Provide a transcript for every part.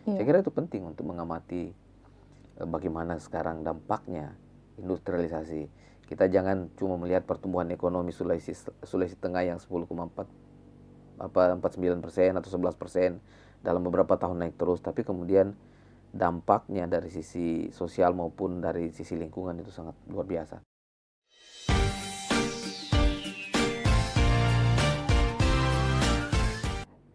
Saya Iya. kira itu penting untuk mengamati bagaimana sekarang dampaknya industrialisasi. Kita jangan cuma melihat pertumbuhan ekonomi Sulawesi Tengah yang 10,49% atau 11% dalam beberapa tahun naik terus, tapi kemudian dampaknya dari sisi sosial maupun dari sisi lingkungan itu sangat luar biasa.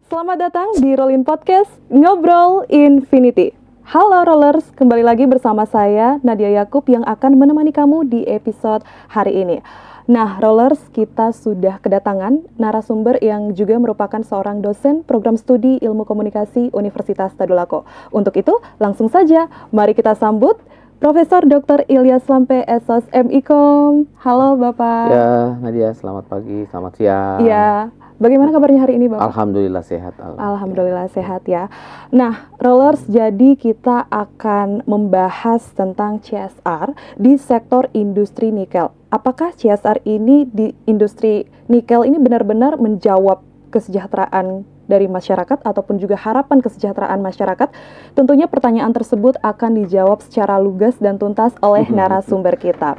Selamat datang di Rollin Podcast Ngobrol Infinity. Halo Rollers, kembali lagi bersama saya Nadia Yakub yang akan menemani kamu di episode hari ini. Nah, Rollers, kita sudah kedatangan narasumber yang juga merupakan seorang dosen program studi Ilmu Komunikasi Universitas Tadulako. Untuk itu, langsung saja mari kita sambut Profesor Dr. Ilyas Lampe SOS MIKOM. Halo Bapak. Ya, Nadia, selamat pagi, selamat siang. Iya. Bagaimana kabarnya hari ini, Bapak? Alhamdulillah sehat. Alhamdulillah sehat ya. Nah, Rollers, jadi kita akan membahas tentang CSR di sektor industri nikel. Apakah CSR ini di industri nikel ini benar-benar menjawab kesejahteraan dari masyarakat ataupun juga harapan kesejahteraan masyarakat? Tentunya pertanyaan tersebut akan dijawab secara lugas dan tuntas oleh narasumber kita.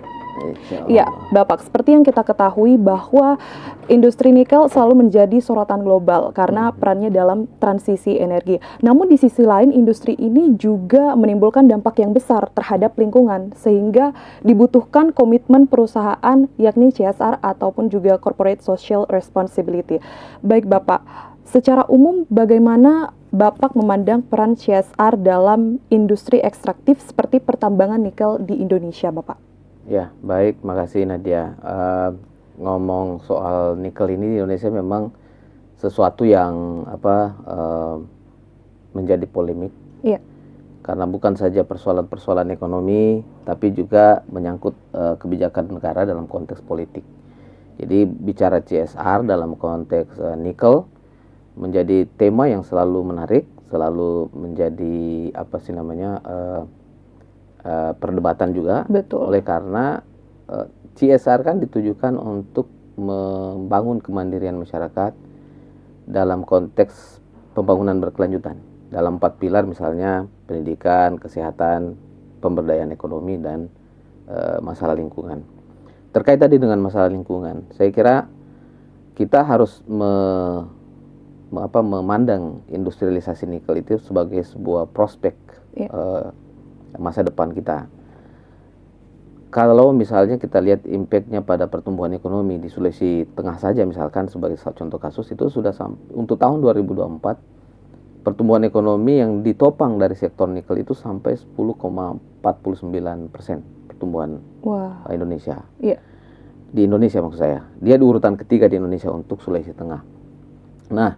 Ya, Bapak, seperti yang kita ketahui bahwa industri nikel selalu menjadi sorotan global karena perannya dalam transisi energi. Namun di sisi lain, industri ini juga menimbulkan dampak yang besar terhadap lingkungan, sehingga dibutuhkan komitmen perusahaan yakni CSR ataupun juga Corporate Social Responsibility. Baik Bapak, secara umum bagaimana Bapak memandang peran CSR dalam industri ekstraktif seperti pertambangan nikel di Indonesia, Bapak? Ya, baik, makasih Nadia. Ngomong soal nikel ini di Indonesia memang sesuatu yang menjadi polemik. Iya. Karena bukan saja persoalan-persoalan ekonomi, tapi juga menyangkut kebijakan negara dalam konteks politik. Jadi bicara CSR dalam konteks nikel menjadi tema yang selalu menarik, selalu menjadi perdebatan juga. Betul. Oleh karena CSR kan ditujukan untuk membangun kemandirian masyarakat dalam konteks pembangunan berkelanjutan dalam 4 pilar, misalnya pendidikan, kesehatan, pemberdayaan ekonomi, dan masalah lingkungan. Terkait tadi dengan masalah lingkungan, saya kira kita harus memandang industrialisasi nikel itu sebagai sebuah prospek masa depan kita. Kalau misalnya kita lihat impactnya pada pertumbuhan ekonomi di Sulawesi Tengah saja, misalkan sebagai contoh kasus, itu sudah untuk tahun 2024 pertumbuhan ekonomi yang ditopang dari sektor nikel itu sampai 10,49% pertumbuhan Indonesia. Iya. Di Indonesia maksud saya, dia di urutan ketiga di Indonesia untuk Sulawesi Tengah. Nah,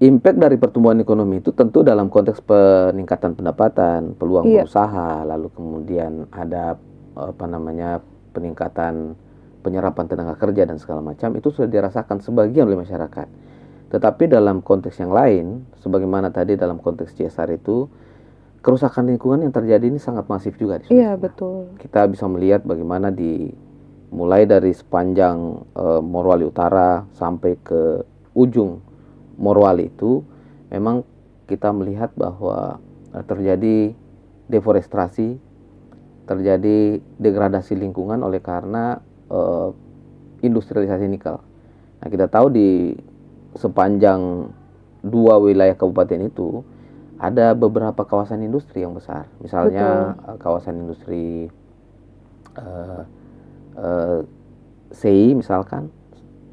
impact dari pertumbuhan ekonomi itu tentu dalam konteks peningkatan pendapatan, peluang berusaha, lalu kemudian ada peningkatan penyerapan tenaga kerja dan segala macam, itu sudah dirasakan sebagian oleh masyarakat. Tetapi dalam konteks yang lain, sebagaimana tadi dalam konteks CSR itu, kerusakan lingkungan yang terjadi ini sangat masif juga di Sulawesi. Iya, betul. Kita bisa melihat bagaimana mulai dari sepanjang Morowali Utara sampai ke ujung Morowali itu, memang kita melihat bahwa terjadi deforestasi, terjadi degradasi lingkungan oleh karena industrialisasi nikel. Nah, kita tahu di sepanjang 2 wilayah kabupaten itu ada beberapa kawasan industri yang besar. Misalnya kawasan industri SEI misalkan,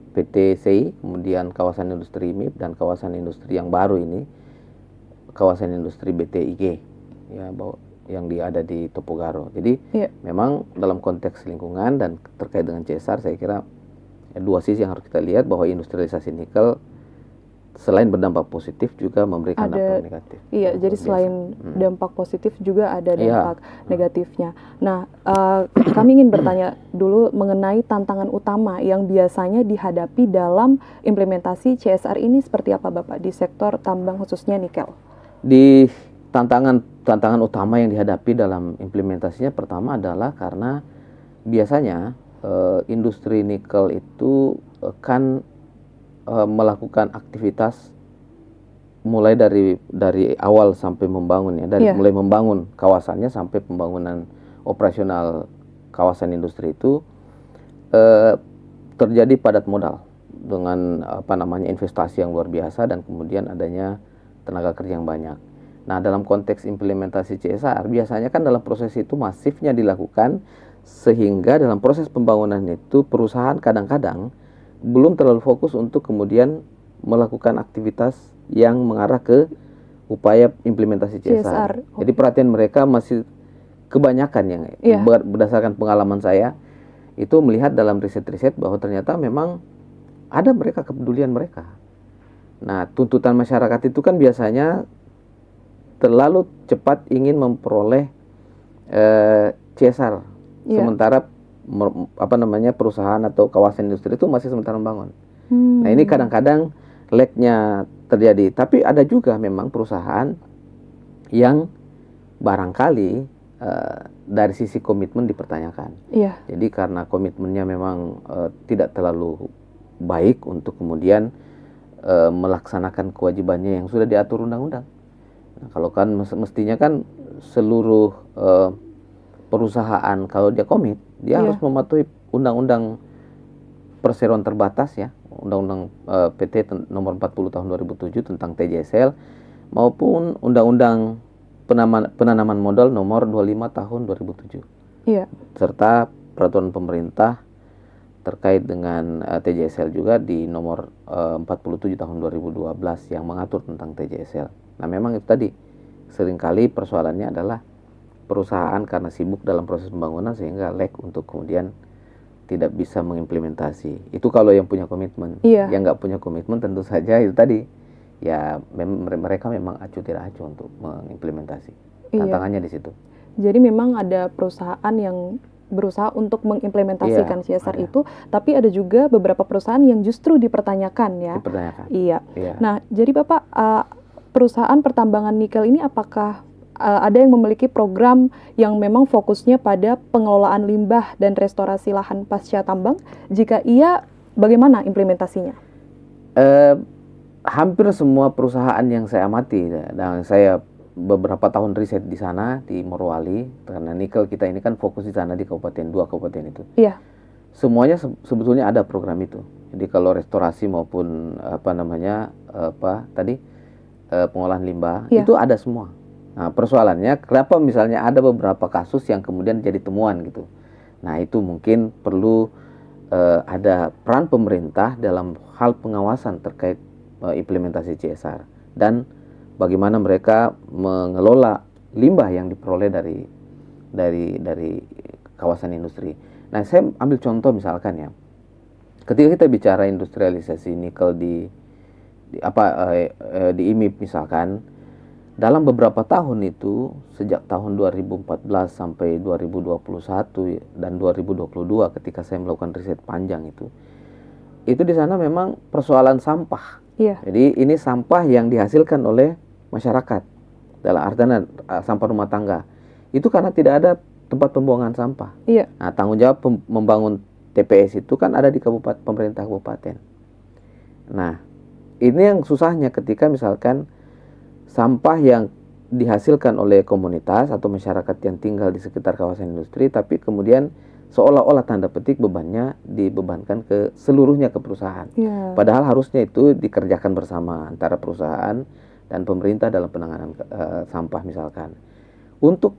PT SEI, kemudian kawasan industri MIP, dan kawasan industri yang baru ini, kawasan industri BTIG, ya, yang ada di Topogaro. Jadi memang dalam konteks lingkungan dan terkait dengan CSR, saya kira dua sisi yang harus kita lihat, bahwa industrialisasi nikel selain berdampak positif juga memberikan dampak negatif. Iya, jadi selain dampak positif juga ada dampak negatifnya. Nah, kami ingin bertanya dulu mengenai tantangan utama yang biasanya dihadapi dalam implementasi CSR ini seperti apa, Bapak, di sektor tambang khususnya nikel? Di tantangan utama yang dihadapi dalam implementasinya, pertama adalah karena biasanya industri nikel itu kan melakukan aktivitas mulai dari awal sampai membangun ya, dari Iya. mulai membangun kawasannya sampai pembangunan operasional kawasan industri itu terjadi padat modal dengan investasi yang luar biasa dan kemudian adanya tenaga kerja yang banyak. Nah, dalam konteks implementasi CSR biasanya kan dalam proses itu masifnya dilakukan sehingga dalam proses pembangunan itu perusahaan kadang-kadang belum terlalu fokus untuk kemudian melakukan aktivitas yang mengarah ke upaya implementasi CSR. Jadi perhatian mereka masih kebanyakan yang berdasarkan pengalaman saya itu melihat dalam riset-riset bahwa ternyata memang ada mereka kepedulian mereka. Nah, tuntutan masyarakat itu kan biasanya terlalu cepat ingin memperoleh CSR, sementara perusahaan atau kawasan industri itu masih sementara membangun. Nah, ini kadang-kadang lag-nya terjadi. Tapi ada juga memang perusahaan yang barangkali dari sisi komitmen dipertanyakan. Jadi karena komitmennya memang tidak terlalu baik untuk kemudian melaksanakan kewajibannya yang sudah diatur undang-undang. Nah, kalau kan mestinya kan seluruh perusahaan kalau dia komit, dia harus mematuhi undang-undang perseroan terbatas ya, undang-undang PT nomor 40 tahun 2007 tentang TJSL maupun undang-undang penanaman modal nomor 25 tahun 2007. Serta peraturan pemerintah terkait dengan TJSL juga di nomor 47 tahun 2012 yang mengatur tentang TJSL. Nah, memang itu tadi seringkali persoalannya adalah perusahaan karena sibuk dalam proses pembangunan sehingga lag untuk kemudian tidak bisa mengimplementasi. Itu kalau yang punya komitmen. Yang nggak punya komitmen tentu saja itu tadi ya mereka memang acuh tidak acuh untuk mengimplementasi. Tantangannya di situ. Jadi memang ada perusahaan yang berusaha untuk mengimplementasikan CSR itu, tapi ada juga beberapa perusahaan yang justru dipertanyakan ya. Nah, jadi Bapak, perusahaan pertambangan nikel ini apakah ada yang memiliki program yang memang fokusnya pada pengelolaan limbah dan restorasi lahan pasca tambang? Jika iya, bagaimana implementasinya? Hampir semua perusahaan yang saya amati dan saya beberapa tahun riset di sana di Morowali, karena nikel kita ini kan fokus di sana di dua kabupaten itu. Semuanya sebetulnya ada program itu. Jadi kalau restorasi maupun pengolahan limbah itu ada semua. Nah, persoalannya kenapa misalnya ada beberapa kasus yang kemudian jadi temuan gitu. Nah, itu mungkin perlu ada peran pemerintah dalam hal pengawasan terkait implementasi CSR dan bagaimana mereka mengelola limbah yang diperoleh dari kawasan industri. Nah, saya ambil contoh misalkan ya, ketika kita bicara industrialisasi nikel di IMIP misalkan, dalam beberapa tahun itu sejak tahun 2014 sampai 2021 dan 2022 ketika saya melakukan riset panjang itu di sana memang persoalan sampah. Jadi ini sampah yang dihasilkan oleh masyarakat dalam artian sampah rumah tangga itu karena tidak ada tempat pembuangan sampah. Nah, tanggung jawab membangun TPS itu kan ada di pemerintah kabupaten. Nah, ini yang susahnya ketika misalkan sampah yang dihasilkan oleh komunitas atau masyarakat yang tinggal di sekitar kawasan industri, tapi kemudian seolah-olah tanda petik bebannya dibebankan ke seluruhnya ke perusahaan. Padahal harusnya itu dikerjakan bersama antara perusahaan dan pemerintah dalam penanganan sampah misalkan. Untuk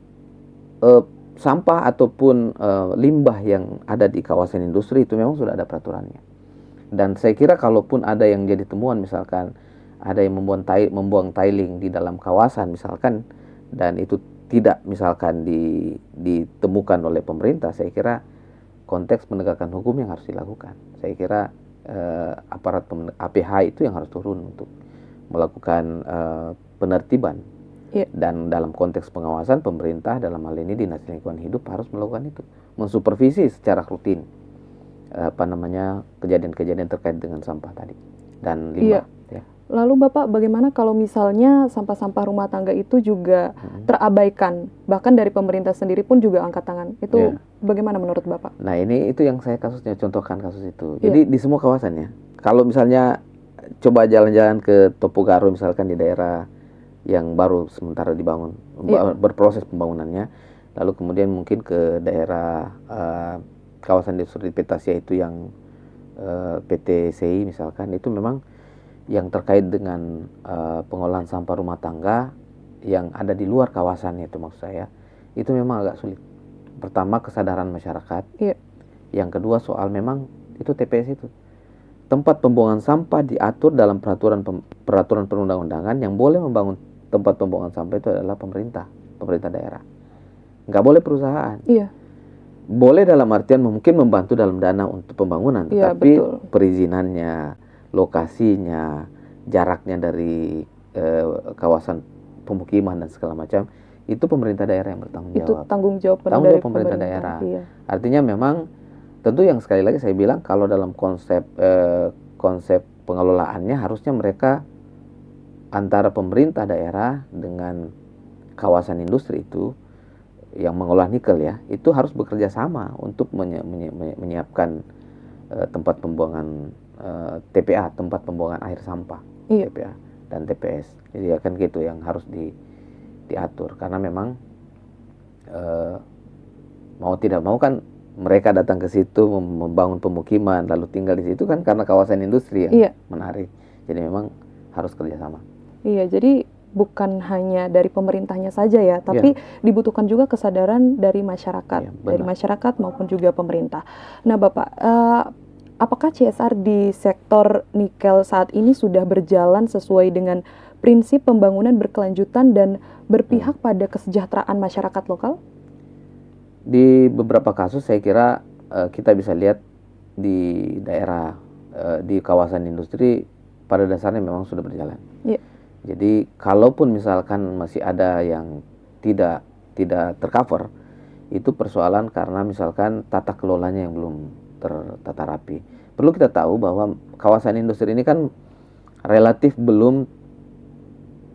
sampah ataupun limbah yang ada di kawasan industri itu memang sudah ada peraturannya. Dan saya kira kalaupun ada yang jadi temuan misalkan ada yang membuang tiling di dalam kawasan misalkan dan itu tidak misalkan ditemukan oleh pemerintah, saya kira konteks penegakan hukum yang harus dilakukan. Saya kira aparat APH itu yang harus turun untuk melakukan penertiban. Dan dalam konteks pengawasan pemerintah dalam hal ini Dinas Lingkungan Hidup harus melakukan itu, mensupervisi secara rutin kejadian-kejadian terkait dengan sampah tadi dan limbah. Lalu Bapak, bagaimana kalau misalnya sampah-sampah rumah tangga itu juga terabaikan, bahkan dari pemerintah sendiri pun juga angkat tangan, itu bagaimana menurut Bapak? Nah, itu yang saya contohkan kasus itu. Jadi di semua kawasan ya, kalau misalnya coba jalan-jalan ke Topogaro misalkan di daerah yang baru sementara dibangun, berproses pembangunannya, lalu kemudian mungkin ke daerah kawasan industri Petasia itu yang PT CI misalkan, itu memang yang terkait dengan pengolahan sampah rumah tangga yang ada di luar kawasan itu, maksud saya itu memang agak sulit. Pertama, kesadaran masyarakat. Yang kedua, soal memang itu TPS itu tempat pembuangan sampah diatur dalam peraturan perundang-undangan. Yang boleh membangun tempat pembuangan sampah itu adalah pemerintah daerah, nggak boleh perusahaan. Boleh dalam artian mungkin membantu dalam dana untuk pembangunan, tapi perizinannya, lokasinya, jaraknya dari kawasan pemukiman dan segala macam, itu pemerintah daerah yang bertanggung jawab. Itu tanggung jawab pemerintah daerah. Artinya memang tentu yang sekali lagi saya bilang, kalau dalam konsep pengelolaannya harusnya mereka antara pemerintah daerah dengan kawasan industri itu yang mengolah nikel ya, itu harus bekerja sama untuk menyiapkan tempat pembuangan TPA, tempat pembuangan air sampah, TPA dan TPS. Jadi akan gitu yang harus diatur, karena memang mau tidak mau kan mereka datang ke situ membangun pemukiman lalu tinggal di situ kan karena kawasan industri yang menarik. Jadi memang harus kerjasama. Jadi bukan hanya dari pemerintahnya saja ya, tapi dibutuhkan juga kesadaran dari masyarakat, dari masyarakat maupun juga pemerintah. Nah, Bapak, apakah CSR di sektor nikel saat ini sudah berjalan sesuai dengan prinsip pembangunan berkelanjutan dan berpihak pada kesejahteraan masyarakat lokal? Di beberapa kasus saya kira kita bisa lihat di daerah di kawasan industri pada dasarnya memang sudah berjalan. Jadi kalaupun misalkan masih ada yang tidak tercover, itu persoalan karena misalkan tata kelolanya yang belum tertata rapi. Perlu kita tahu bahwa kawasan industri ini kan relatif belum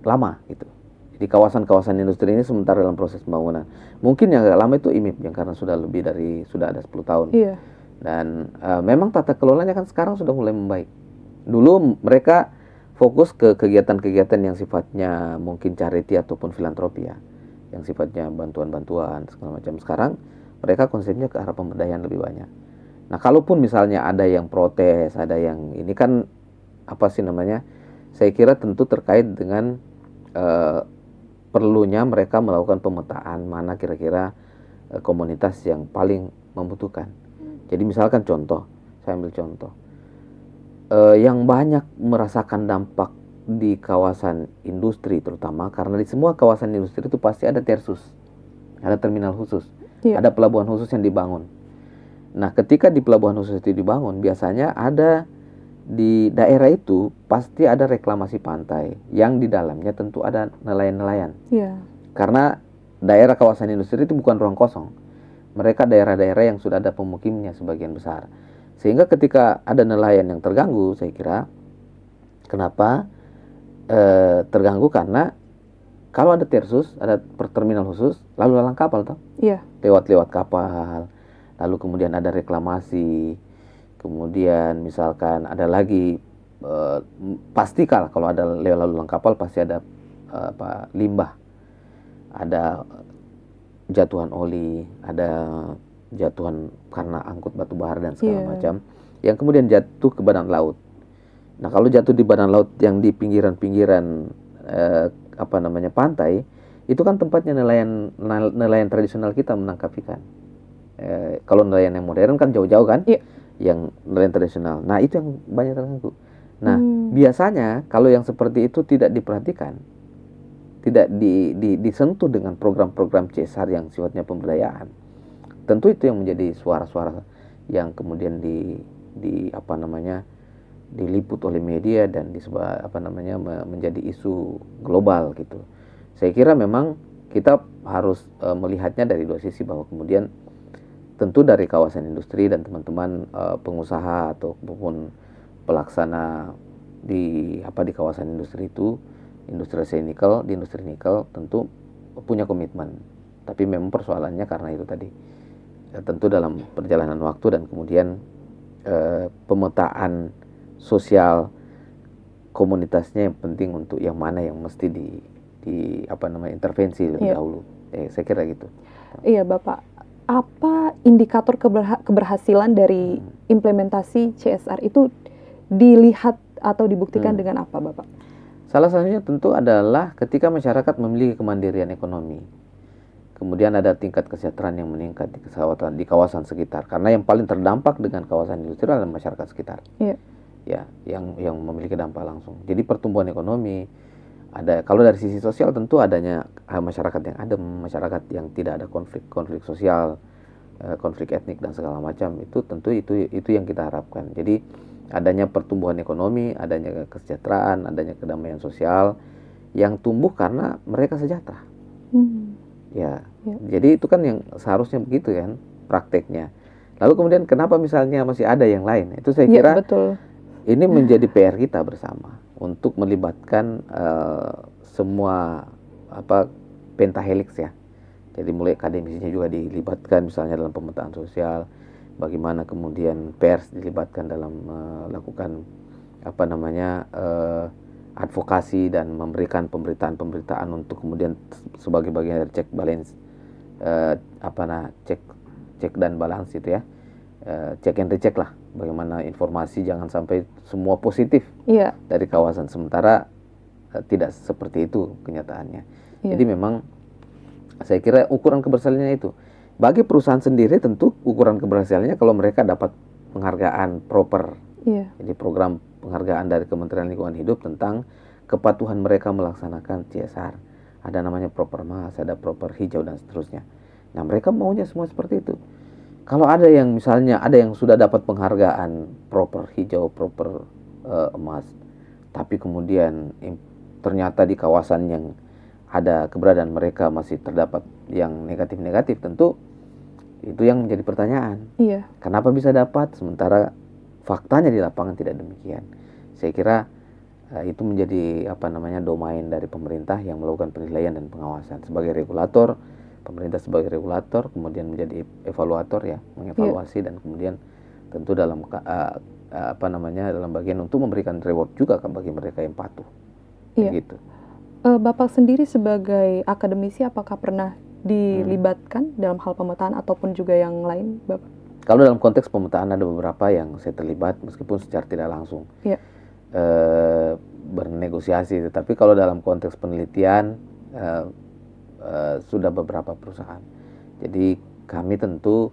lama gitu. Di kawasan-kawasan industri ini sementara dalam proses pembangunan. Mungkin yang agak lama itu IMIP yang karena sudah ada 10 tahun. Dan memang tata kelolanya kan sekarang sudah mulai membaik. Dulu mereka fokus ke kegiatan-kegiatan yang sifatnya mungkin charity ataupun filantropi ya, yang sifatnya bantuan-bantuan segala macam. Sekarang mereka konsepnya ke arah pemberdayaan lebih banyak. Nah, kalaupun misalnya ada yang protes, ada yang ini kan apa sih namanya, saya kira tentu terkait dengan perlunya mereka melakukan pemetaan mana kira-kira komunitas yang paling membutuhkan. Jadi misalkan contoh, saya ambil contoh, yang banyak merasakan dampak di kawasan industri terutama karena di semua kawasan industri itu pasti ada tersus, ada terminal khusus, ada pelabuhan khusus yang dibangun. Nah, ketika di pelabuhan khusus itu dibangun, biasanya ada di daerah itu pasti ada reklamasi pantai yang di dalamnya tentu ada nelayan-nelayan. Karena daerah kawasan industri itu bukan ruang kosong. Mereka daerah-daerah yang sudah ada pemukimnya sebagian besar. Sehingga ketika ada nelayan yang terganggu, saya kira kenapa terganggu karena kalau ada tersus, ada terminal khusus, lalu lalang kapal toh, lewat kapal, lalu kemudian ada reklamasi, kemudian misalkan ada lagi pasti kalau ada lalu lalang kapal pasti ada limbah, ada jatuhan oli, ada jatuhan karena angkut batu bara dan segala macam yang kemudian jatuh ke badan laut. Nah, kalau jatuh di badan laut yang di pinggiran-pinggiran pantai, itu kan tempatnya nelayan tradisional kita menangkap ikan. Kalau nelayan yang modern kan jauh-jauh kan, yang nelayan tradisional. Nah, itu yang banyak terganggu. Nah, biasanya kalau yang seperti itu tidak diperhatikan, tidak disentuh dengan program-program CSR yang sifatnya pemberdayaan, tentu itu yang menjadi suara-suara yang kemudian diliput oleh media dan menjadi isu global gitu. Saya kira memang kita harus melihatnya dari dua sisi, bahwa kemudian tentu dari kawasan industri dan teman-teman pengusaha ataupun pelaksana di kawasan industri itu, industri nikel tentu punya komitmen. Tapi memang persoalannya karena itu tadi, tentu dalam perjalanan waktu dan kemudian pemetaan sosial komunitasnya yang penting untuk yang mana yang mesti di apa namanya intervensi lebih dahulu. Saya kira gitu. Iya Bapak, apa indikator keberhasilan dari implementasi CSR itu dilihat atau dibuktikan dengan apa Bapak? Salah satunya tentu adalah ketika masyarakat memiliki kemandirian ekonomi. Kemudian ada tingkat kesejahteraan yang meningkat di kawasan sekitar. Karena yang paling terdampak dengan kawasan industri adalah masyarakat sekitar. Iya. Ya, yang memiliki dampak langsung. Jadi pertumbuhan ekonomi ada, kalau dari sisi sosial tentu adanya masyarakat yang adem, masyarakat yang tidak ada konflik sosial, konflik etnik dan segala macam, itu tentu itu yang kita harapkan. Jadi adanya pertumbuhan ekonomi, adanya kesejahteraan, adanya kedamaian sosial yang tumbuh karena mereka sejahtera. Ya. Jadi itu kan yang seharusnya begitu kan prakteknya. Lalu kemudian kenapa misalnya masih ada yang lain? Itu saya kira betul. Ini menjadi PR kita bersama untuk melibatkan semua pentahelix ya. Jadi mulai akademisinya juga dilibatkan misalnya dalam pemetaan sosial, bagaimana kemudian pers dilibatkan dalam melakukan advokasi dan memberikan pemberitaan untuk kemudian sebagai bagian dari check balance cek dan balance itu ya. Cek and recheck lah, bagaimana informasi jangan sampai semua positif dari kawasan, sementara tidak seperti itu kenyataannya. Jadi memang saya kira ukuran keberhasilannya itu bagi perusahaan sendiri, tentu ukuran keberhasilannya kalau mereka dapat penghargaan proper. Jadi program penghargaan dari Kementerian Lingkungan Hidup tentang kepatuhan mereka melaksanakan CSR. Ada namanya proper mas, ada proper hijau dan seterusnya. Nah mereka maunya semua seperti itu. Kalau ada yang misalnya ada yang sudah dapat penghargaan proper hijau, proper emas, tapi kemudian ternyata di kawasan yang ada keberadaan mereka masih terdapat yang negatif-negatif, tentu itu yang menjadi pertanyaan. Kenapa bisa dapat sementara faktanya di lapangan tidak demikian? Saya kira itu menjadi domain dari pemerintah yang melakukan penilaian dan pengawasan sebagai regulator. Pemerintah sebagai regulator, kemudian menjadi evaluator ya, mengevaluasi dan kemudian tentu dalam dalam bagian untuk memberikan reward juga kan bagi mereka yang patuh. Gitu. Bapak sendiri sebagai akademisi apakah pernah dilibatkan dalam hal pemetaan ataupun juga yang lain, Bapak? Kalau dalam konteks pemetaan ada beberapa yang saya terlibat meskipun secara tidak langsung bernegosiasi, tetapi kalau dalam konteks penelitian sudah beberapa perusahaan. Jadi kami tentu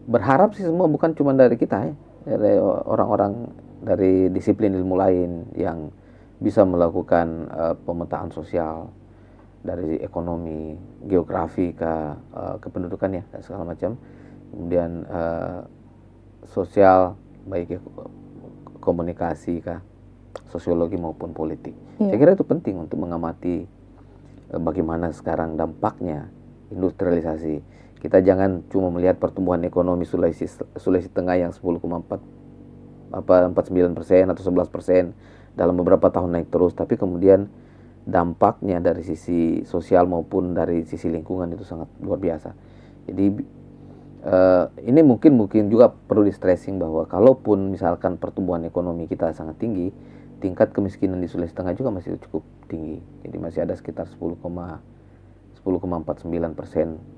berharap sih semua bukan cuma dari kita ya, dari orang-orang dari disiplin ilmu lain yang bisa melakukan pemetaan sosial dari ekonomi, geografi ke kependudukan ya dan segala macam. Kemudian sosial baik komunikasi sosiologi maupun politik. Saya kira itu penting untuk mengamati bagaimana sekarang dampaknya industrialisasi. Kita jangan cuma melihat pertumbuhan ekonomi Sulawesi Tengah yang 10,49% atau 11% dalam beberapa tahun naik terus, tapi kemudian dampaknya dari sisi sosial maupun dari sisi lingkungan itu sangat luar biasa. Jadi ini mungkin juga perlu di stressing bahwa kalaupun misalkan pertumbuhan ekonomi kita sangat tinggi, tingkat kemiskinan di Sulawesi Tengah juga masih cukup tinggi. Jadi masih ada sekitar 10,49%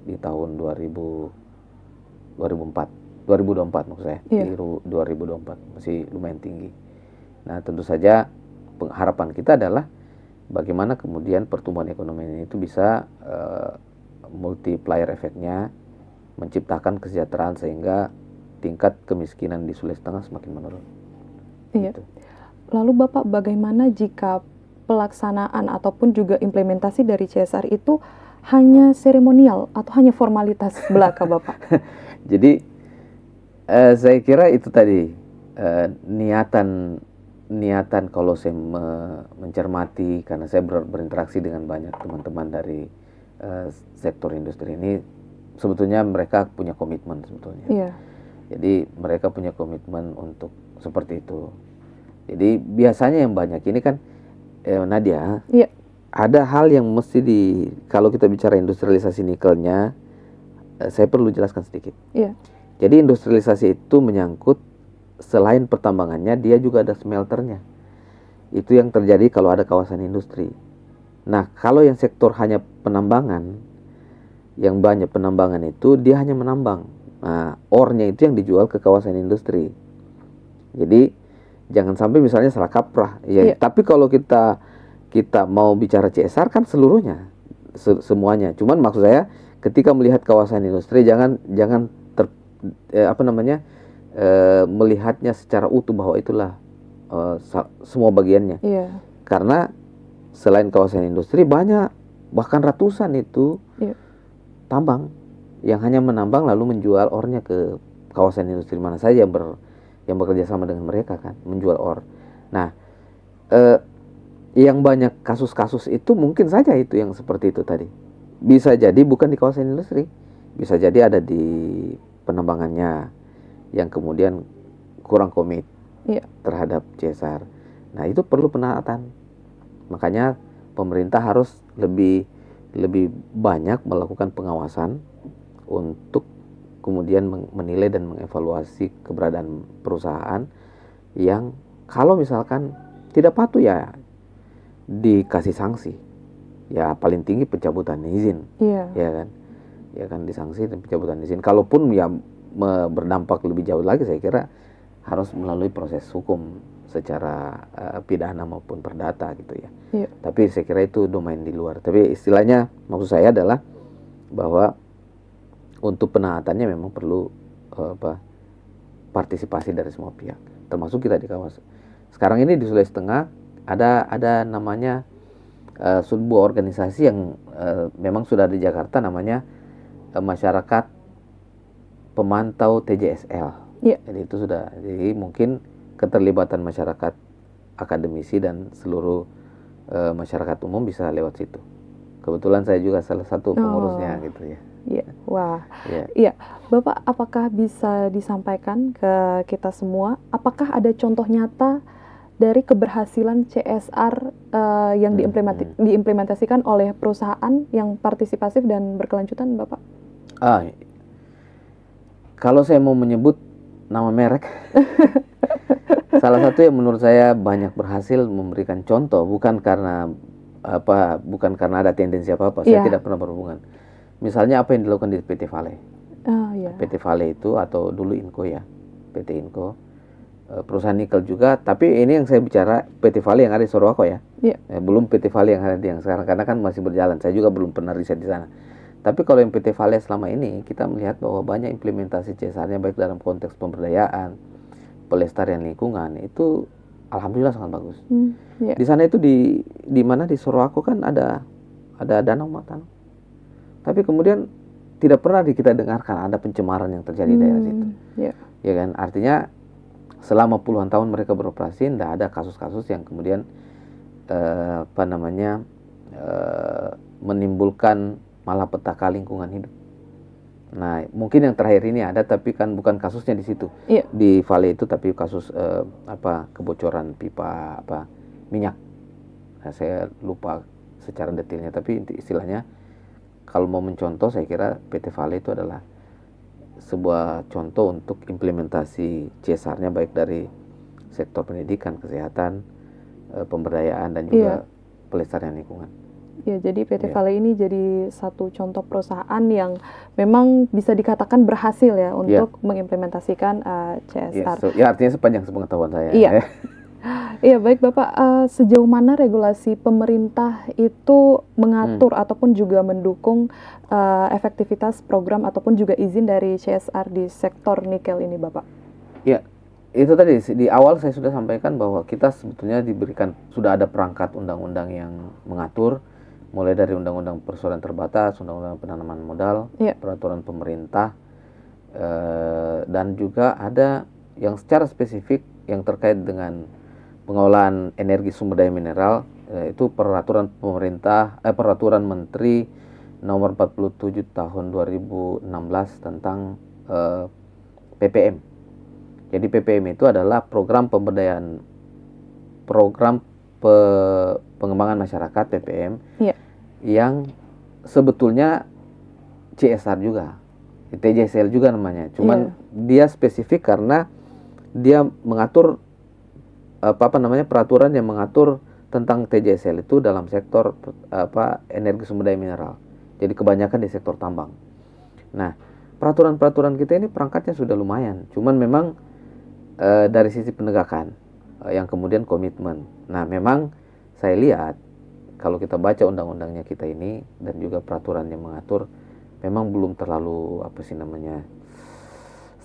di tahun 2024 maksud saya. Di 2024 masih lumayan tinggi. Nah, tentu saja harapan kita adalah bagaimana kemudian pertumbuhan ekonomi ini itu bisa multiplier efeknya menciptakan kesejahteraan sehingga tingkat kemiskinan di Sulawesi Tengah semakin menurun. Gitu. Lalu Bapak, bagaimana jika pelaksanaan ataupun juga implementasi dari CSR itu hanya seremonial atau hanya formalitas belaka, Bapak? Jadi saya kira itu tadi niatan kalau saya mencermati, karena saya berinteraksi dengan banyak teman-teman dari sektor industri ini, sebetulnya mereka punya komitmen sebetulnya. Jadi mereka punya komitmen untuk seperti itu. Jadi biasanya yang banyak ini kan Nadia, ada hal yang mesti kalau kita bicara industrialisasi nikelnya, saya perlu jelaskan sedikit. Jadi industrialisasi itu menyangkut selain pertambangannya, dia juga ada smelternya. Itu yang terjadi kalau ada kawasan industri. Nah, kalau yang sektor hanya penambangan, yang banyak penambangan itu dia hanya menambang. Nah, ore-nya itu yang dijual ke kawasan industri. Jadi jangan sampai misalnya salah kaprah. Ya, Iya. tapi kalau kita mau bicara CSR kan seluruhnya, semuanya. Cuman maksud saya ketika melihat kawasan industri jangan melihatnya secara utuh bahwa itulah semua bagiannya. Iya. Karena selain kawasan industri banyak, bahkan ratusan itu Iya. tambang yang hanya menambang lalu menjual ornya ke kawasan industri mana saja yang bekerja sama dengan mereka kan, menjual or. Nah, yang banyak kasus-kasus itu mungkin saja itu yang seperti itu tadi. Bisa jadi bukan di kawasan industri, bisa jadi ada di penambangannya yang kemudian kurang komit Iya. terhadap CSR. Nah, itu perlu penaatan. Makanya pemerintah harus lebih banyak melakukan pengawasan untuk kemudian menilai dan mengevaluasi keberadaan perusahaan yang kalau misalkan tidak patuh ya dikasih sanksi. Ya paling tinggi pencabutan izin. Iya. Ya kan disanksi dan pencabutan izin. Kalaupun ya berdampak lebih jauh lagi, saya kira harus melalui proses hukum secara pidana maupun perdata gitu ya. Iya. Tapi saya kira itu domain di luar. Tapi istilahnya maksud saya adalah bahwa untuk penaatannya memang perlu partisipasi dari semua pihak, termasuk kita di kawasan. Sekarang ini di Sulawesi Tengah ada namanya sebuah organisasi yang memang sudah di Jakarta, namanya Masyarakat Pemantau TJSL. Iya. Jadi itu sudah, jadi mungkin keterlibatan masyarakat, akademisi dan seluruh masyarakat umum bisa lewat situ. Kebetulan saya juga salah satu pengurusnya gitu ya. Iya. Wah. Iya. Iya. Bapak, apakah bisa disampaikan ke kita semua, apakah ada contoh nyata dari keberhasilan CSR yang diimplementasikan oleh perusahaan yang partisipatif dan berkelanjutan, Bapak? Kalau saya mau menyebut nama merek, salah satu yang menurut saya banyak berhasil memberikan contoh, bukan karena ada tendensi apa-apa. Saya tidak pernah berhubungan. Misalnya apa yang dilakukan di PT Vale. PT Vale itu, atau dulu Inco ya, PT Inco, perusahaan nikel juga. Tapi ini yang saya bicara PT Vale yang ada di Sorowako ya. Belum PT Vale yang ada di yang sekarang, karena kan masih berjalan. Saya juga belum pernah riset di sana. Tapi kalau yang PT Vale selama ini, kita melihat bahwa banyak implementasi CSR-nya baik dalam konteks pemberdayaan, pelestarian lingkungan, itu alhamdulillah sangat bagus. Di sana itu di mana di Sorowako kan ada danau Matano. Tapi kemudian tidak pernah kita dengarkan ada pencemaran yang terjadi di daerah situ. Ya kan? Artinya selama puluhan tahun mereka beroperasi, tidak ada kasus-kasus yang kemudian menimbulkan malapetaka lingkungan hidup. Nah, mungkin yang terakhir ini ada, tapi kan bukan kasusnya di situ. Di Vale itu, tapi kasus kebocoran pipa minyak. Nah, saya lupa secara detailnya, tapi istilahnya kalau mau mencontoh, saya kira PT Vale itu adalah sebuah contoh untuk implementasi CSR-nya baik dari sektor pendidikan, kesehatan, pemberdayaan dan juga pelestarian lingkungan. Ya, jadi PT Vale ini jadi satu contoh perusahaan yang memang bisa dikatakan berhasil ya untuk mengimplementasikan CSR. Ya, artinya sepanjang sepengetahuan saya. Iya, baik Bapak, sejauh mana regulasi pemerintah itu mengatur ataupun juga mendukung efektivitas program ataupun juga izin dari CSR di sektor nikel ini, Bapak? Ya, itu tadi di awal saya sudah sampaikan bahwa kita sebetulnya sudah ada perangkat undang-undang yang mengatur, mulai dari undang-undang persoalan terbatas, undang-undang penanaman modal, peraturan pemerintah, dan juga ada yang secara spesifik yang terkait dengan pengolahan energi sumber daya mineral, itu peraturan Menteri nomor 47 tahun 2016 tentang PPM. Jadi PPM itu adalah program pengembangan masyarakat PPM yang sebetulnya CSR juga, TJSL juga namanya. Cuman dia spesifik karena dia mengatur peraturan yang mengatur tentang TJSL itu dalam sektor energi sumber daya mineral. Jadi kebanyakan di sektor tambang. Nah, peraturan-peraturan kita ini perangkatnya sudah lumayan. Cuman memang dari sisi penegakan yang kemudian komitmen. Nah, memang saya lihat kalau kita baca undang-undangnya kita ini dan juga peraturan yang mengatur, memang belum terlalu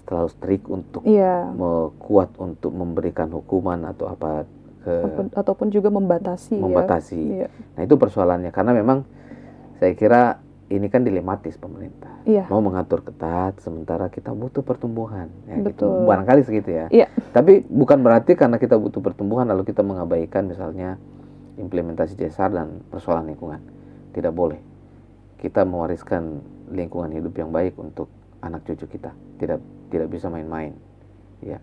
terlalu strict untuk kuat untuk memberikan hukuman atau apa ataupun juga membatasi. Ya. Nah, itu persoalannya karena memang saya kira ini kan dilematis pemerintah. Mau mengatur ketat sementara kita butuh pertumbuhan. Ya, gitu. Barangkali segitu ya. Tapi bukan berarti karena kita butuh pertumbuhan lalu kita mengabaikan misalnya implementasi CSR dan persoalan lingkungan. Tidak boleh. Kita mewariskan lingkungan hidup yang baik untuk anak cucu kita. Tidak bisa main-main. Ya.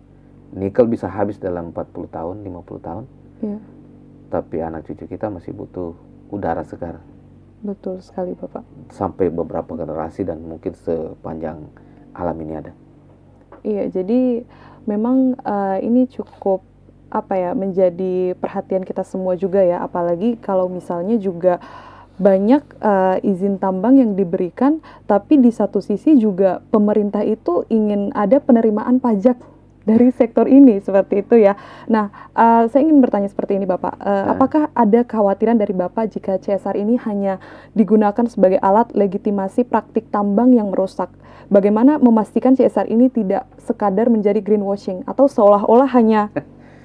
Nikel bisa habis dalam 40 tahun, 50 tahun. Tapi anak cucu kita masih butuh udara segar. Betul sekali, Bapak. Sampai beberapa generasi dan mungkin sepanjang alam ini ada. Iya, jadi memang ini cukup menjadi perhatian kita semua juga ya, apalagi kalau misalnya juga banyak izin tambang yang diberikan, tapi di satu sisi juga pemerintah itu ingin ada penerimaan pajak dari sektor ini, seperti itu ya. Nah, saya ingin bertanya seperti ini Bapak, apakah ada kekhawatiran dari Bapak jika CSR ini hanya digunakan sebagai alat legitimasi praktik tambang yang merusak? Bagaimana memastikan CSR ini tidak sekadar menjadi greenwashing atau seolah-olah hanya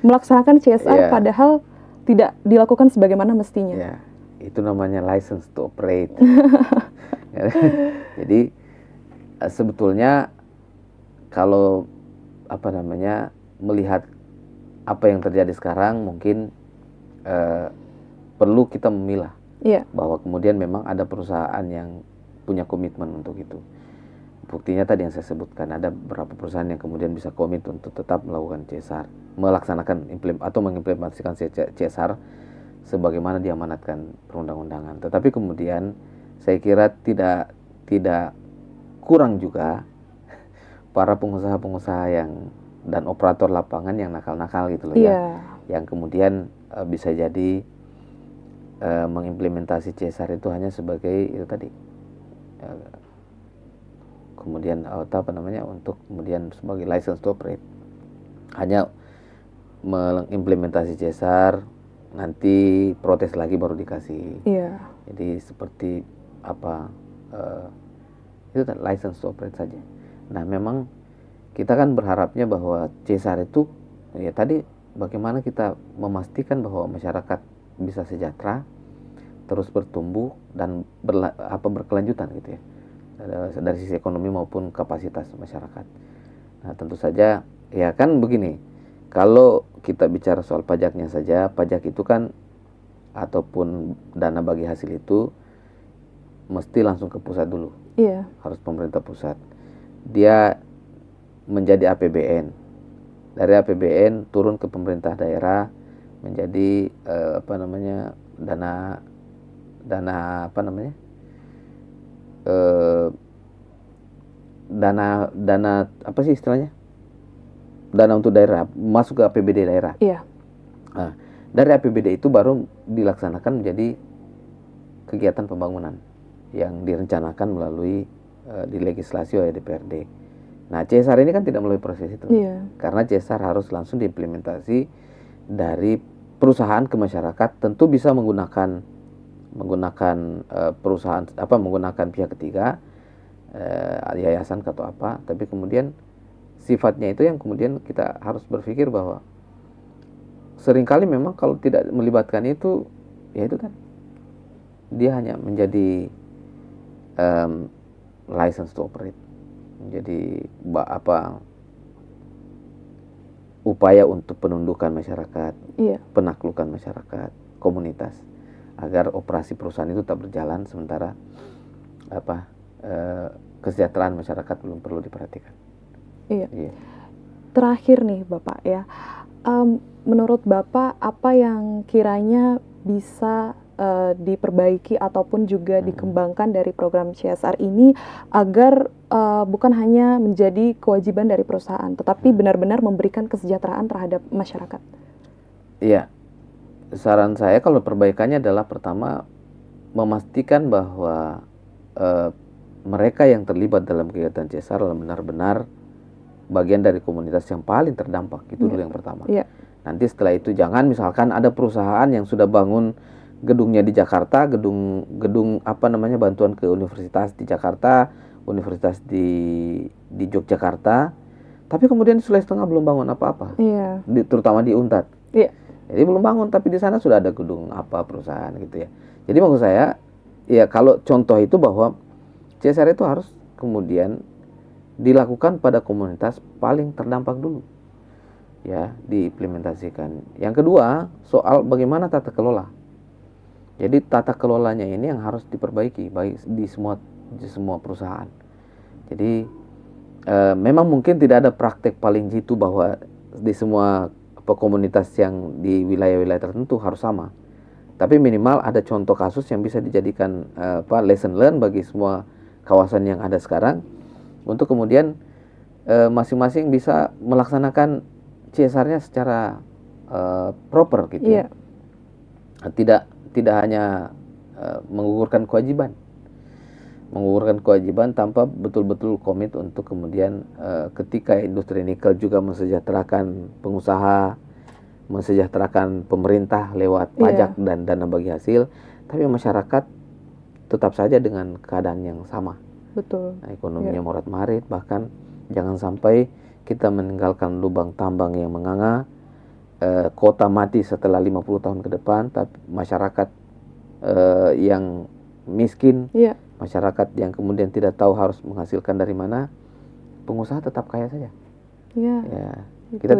melaksanakan CSR padahal tidak dilakukan sebagaimana mestinya? Ya, itu namanya license to operate. Jadi sebetulnya kalau melihat apa yang terjadi sekarang mungkin perlu kita memilah bahwa kemudian memang ada perusahaan yang punya komitmen untuk itu. Buktinya tadi yang saya sebutkan, ada beberapa perusahaan yang kemudian bisa komit untuk tetap melakukan CSR, melaksanakan atau mengimplementasikan CSR sebagaimana diamanatkan perundang-undangan. Tetapi kemudian saya kira tidak kurang juga para pengusaha-pengusaha dan operator lapangan yang nakal-nakal gitu loh ya, yang kemudian bisa jadi mengimplementasi CSR itu hanya sebagai itu tadi, kemudian untuk kemudian sebagai license to operate, hanya mengimplementasi CSR nanti protes lagi baru dikasih. Jadi seperti itu license to operate saja. Nah, memang kita kan berharapnya bahwa CSR itu ya tadi bagaimana kita memastikan bahwa masyarakat bisa sejahtera, terus bertumbuh dan berkelanjutan gitu ya. Dari sisi ekonomi maupun kapasitas masyarakat. Nah, tentu saja ya kan begini. Kalau kita bicara soal pajaknya saja, pajak itu kan ataupun dana bagi hasil itu mesti langsung ke pusat dulu. Harus pemerintah pusat. Dia menjadi APBN. Dari APBN turun ke pemerintah daerah menjadi dana apa sih istilahnya? Dana untuk daerah masuk ke APBD daerah. Nah, dari APBD itu baru dilaksanakan menjadi kegiatan pembangunan yang direncanakan melalui dilegislasi oleh DPRD. Nah, CSR ini kan tidak melalui proses itu. Karena CSR harus langsung diimplementasi dari perusahaan ke masyarakat, tentu bisa menggunakan perusahaan menggunakan pihak ketiga, yayasan atau apa, tapi kemudian sifatnya itu yang kemudian kita harus berpikir bahwa seringkali memang kalau tidak melibatkan itu, ya itu kan dia hanya menjadi license to operate, menjadi upaya untuk penundukan masyarakat, penaklukan masyarakat, komunitas, agar operasi perusahaan itu tetap berjalan sementara kesejahteraan masyarakat belum perlu diperhatikan. Terakhir nih Bapak ya, menurut Bapak apa yang kiranya bisa diperbaiki ataupun juga dikembangkan dari program CSR ini agar bukan hanya menjadi kewajiban dari perusahaan, tetapi benar-benar memberikan kesejahteraan terhadap masyarakat? Iya, saran saya kalau perbaikannya adalah pertama memastikan bahwa eh, mereka yang terlibat dalam kegiatan CSR adalah benar-benar bagian dari komunitas yang paling terdampak. Itu dulu yang pertama. Nanti setelah itu jangan misalkan ada perusahaan yang sudah bangun gedungnya di Jakarta, gedung bantuan ke universitas di Jakarta, universitas di Yogyakarta, tapi kemudian Sulawesi Tengah belum bangun apa-apa. Terutama di Untat. Jadi belum bangun, tapi di sana sudah ada gedung perusahaan gitu ya. Jadi maksud saya, ya kalau contoh itu bahwa CSR itu harus kemudian dilakukan pada komunitas paling terdampak dulu, ya, diimplementasikan. Yang kedua, soal bagaimana tata kelola. Jadi tata kelolanya ini yang harus diperbaiki baik di semua perusahaan. Jadi memang mungkin tidak ada praktek paling jitu bahwa di semua komunitas yang di wilayah-wilayah tertentu harus sama. Tapi minimal ada contoh kasus yang bisa dijadikan lesson learn bagi semua kawasan yang ada sekarang, untuk kemudian masing-masing bisa melaksanakan CSR-nya secara proper gitu. Tidak hanya menggugurkan kewajiban tanpa betul-betul komit untuk kemudian ketika industri nikel juga mensejahterakan pengusaha, mensejahterakan pemerintah lewat pajak dan dana bagi hasil, tapi masyarakat tetap saja dengan keadaan yang sama. Betul. Ekonominya morat-marit, bahkan jangan sampai kita meninggalkan lubang tambang yang menganga, kota mati setelah 50 tahun ke depan, tapi masyarakat yang miskin, masyarakat yang kemudian tidak tahu harus menghasilkan dari mana, pengusaha tetap kaya saja. Kita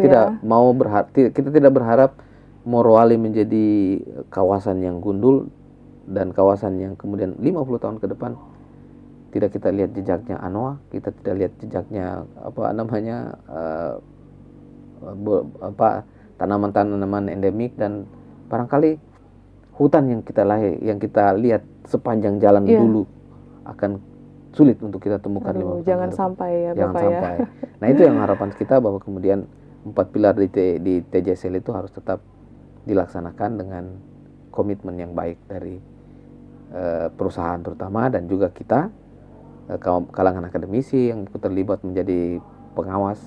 tidak berharap Morowali menjadi kawasan yang gundul dan kawasan yang kemudian 50 tahun ke depan tidak kita lihat jejaknya anoa, kita tidak lihat jejaknya tanaman-tanaman endemik, dan barangkali hutan yang kita lihat sepanjang jalan dulu akan sulit untuk kita temukan. Jangan sampai ya Bapak ya. Nah itu yang harapan kita, bahwa kemudian 4 pilar di TJSL itu harus tetap dilaksanakan dengan komitmen yang baik dari perusahaan terutama, dan juga kita kalangan akademisi yang ikut terlibat menjadi pengawas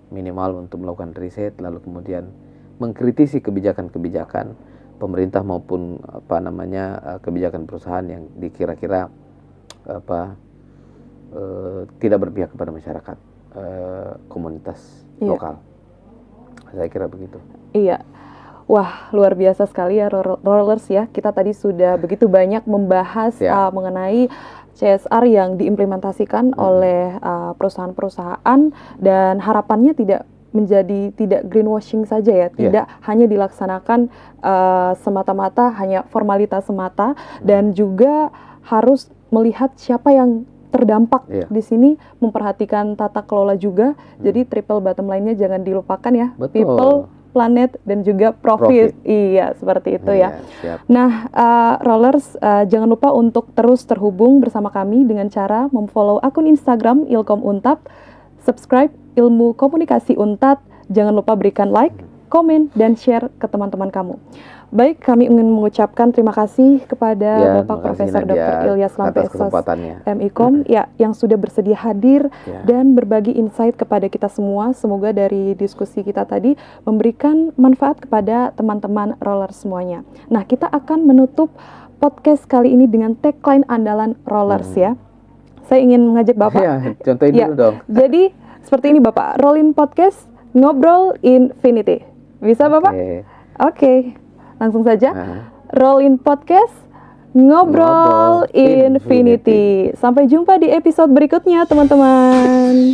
minimal untuk melakukan riset, lalu kemudian mengkritisi kebijakan-kebijakan pemerintah maupun kebijakan perusahaan yang dikira-kira tidak berpihak kepada masyarakat komunitas lokal. Saya kira begitu. Iya. Wah, luar biasa sekali ya Rollers ya. Kita tadi sudah begitu banyak membahas mengenai CSR yang diimplementasikan oleh perusahaan-perusahaan, dan harapannya tidak greenwashing saja ya, tidak hanya dilaksanakan semata-mata hanya formalitas semata, dan juga harus melihat siapa yang terdampak di sini, memperhatikan tata kelola juga. Jadi triple bottom line-nya jangan dilupakan ya. Betul. People, planet, dan juga profit. Iya, seperti itu ya. Siap. Nah, Rollers, jangan lupa untuk terus terhubung bersama kami dengan cara memfollow akun Instagram Ilkom Untap, subscribe Ilmu Komunikasi Untat, jangan lupa berikan like, komen, dan share ke teman-teman kamu. Baik, kami ingin mengucapkan terima kasih kepada Bapak Profesor Dr. Ilyas Lampaisos, MIKOM, yang sudah bersedia hadir dan berbagi insight kepada kita semua. Semoga dari diskusi kita tadi memberikan manfaat kepada teman-teman Rollers semuanya. Nah, kita akan menutup podcast kali ini dengan tagline andalan Rollers ya. Saya ingin mengajak Bapak. Contohin dulu dong. Jadi, seperti ini Bapak, Rollin Podcast, Ngobrol Infinity. Bisa Bapak? Oke. Langsung saja, Rollin Podcast, Ngobrol Infinity. Sampai jumpa di episode berikutnya, teman-teman.